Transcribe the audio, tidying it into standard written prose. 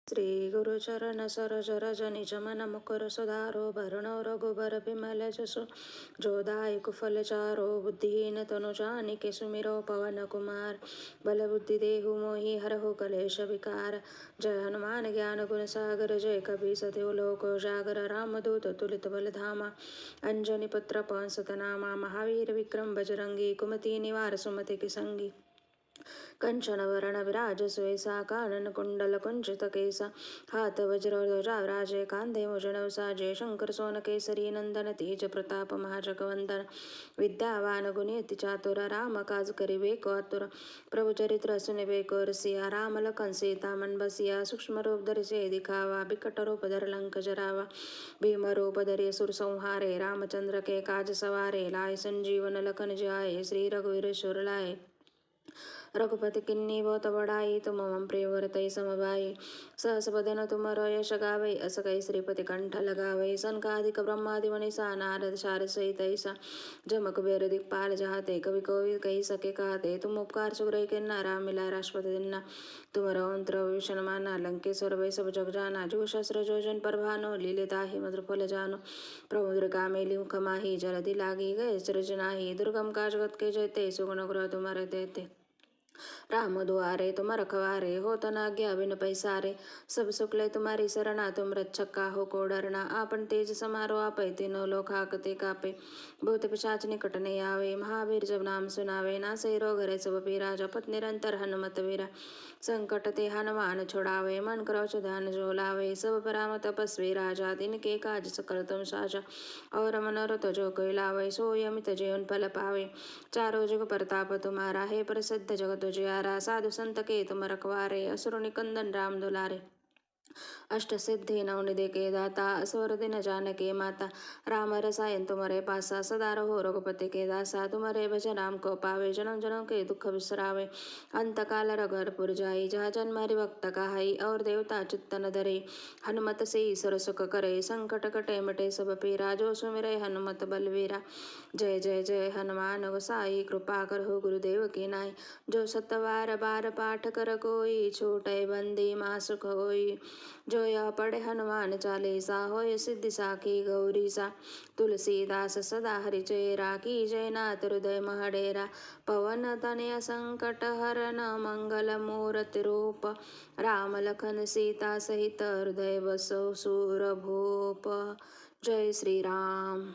श्री गुरुचरण सरोज रज निज मन मुकुर सुधारो भरणो रघुबर बिमल जसो जोदाय कुफल चारो बुद्धिहीन तनु जानिके सुमिरो पवन कुमार बल बुद्धि देहु मोहि हरहु कलेश विकार जय हनुमान ज्ञान गुण सागर जय कपि सतिव लोक जागर रामदूत तुलित बल धामा अंजनी पुत्र पवन सुत नामा महावीर विक्रम बजरंगी कुमति निवार सुमति के संगी कंचन वरण विराज सुवेसा कानन कुंडल कुंचित केसा हाथ वज्र ध्वजा विराजे कांधे मुजन साजे शंकर सोन केसरी नंदन तेज प्रताप महाजगवंदन विद्यावान गुणियति चातुर राम काज करिवे को आतुर प्रभु चरित्र सुनिवे को रसिया राम लखन सीता मन बसिया सूक्ष्म रूप धरिसे दिखावा बिकट रूप धर लंक जरावा भीम रूप धरि सुर संहारे रामचंद्र के काज सवारे लाए संजीवन लखन जाए श्री रघुवीर सुर लाए रघुपति किन्नी बहुत बड़ाई तुम मम प्रिय भरतई समभाई सहस बदन तुम यश गावै अस कई श्रीपति कंठ लगावै सनकादिक ब्रह्मादि मनीषा नारद शारद सहित ऐसा जमक बेर दिक्पाल जहाते कवि कोविद कही सके कहते तुम उपकार सुग्रह किन्ना राम मिला राष्ट्रपति दिन्ना तुम रौंत्र विभीषण माना लंकेश्वर वै सब जग जाना जो शस्त्र जोजन पर भानो लीले ताहि मधुर फल जानो प्रभु दुर्गा मेली मुख माही जलधि लागी गए सृजनाही दुर्गम काज जगत के जयते सुगुण ग्रह तुम्हारे देते राम दुआरे तुम रखवारे हो तना आज्ञा बिन पैसारे सब सुखले तुम्हारी शरणा तुम रक्षक काहो को डरना आपन तेज समारो आपै तीनों लोक हाकते कापे भूत पिशाच निकट नहीं आवे महावीर जब नाम सुनावे नासै रोग हरै सब पीरा जपत निरंतर हनुमत वीरा संकट ते हनुमान छुड़ावे मन क्रौच ध्यान जो लावे सब पराम तपस्वी राजा तिनके काज सकल तुम साजा और मनोरथ जो कोई लावे सोई अमित जीवन फल पावे चारों जुग प्रताप तुम्हारा है प्रसिद्ध जगत उजियारा साधु संत के तुम रखवारे असुर निकंदन राम दुलारे अष्ट सिद्धि नवनिधि के दाता असवर दिन जानकी माता राम रसायन तुम्हारे पासा सदा रहो रघुपति के दासा तुम्हारे भजन राम को पावे जन्म जन्म के दुख विसरावे अंत काल रघुरपुर जाई जहाँ जन्म हरि भक्त कहाई और देवता चित्तन धरे हनुमत से ईश्वर सुख करे संकट कटे मिटे सब पीरा जो सुमिरे हनुमत बलवीरा जय जय जय हनुमान गोसाई कृपा करहु गुरुदेव की नाई जो सतवार बार पाठ कर कोई छूटे बंदी मासुख होई जो यह पढ़े हनुमान चालीसा होय सिद्धि साखी गौरी सा तुलसीदास सदा हरिचेरा की जय नाथ हृदय महडेरा पवन तनय संकट हरन मंगल मूर्ति रूप राम लखन सीता सहित हृदय बसो सूर भूप जय श्री राम।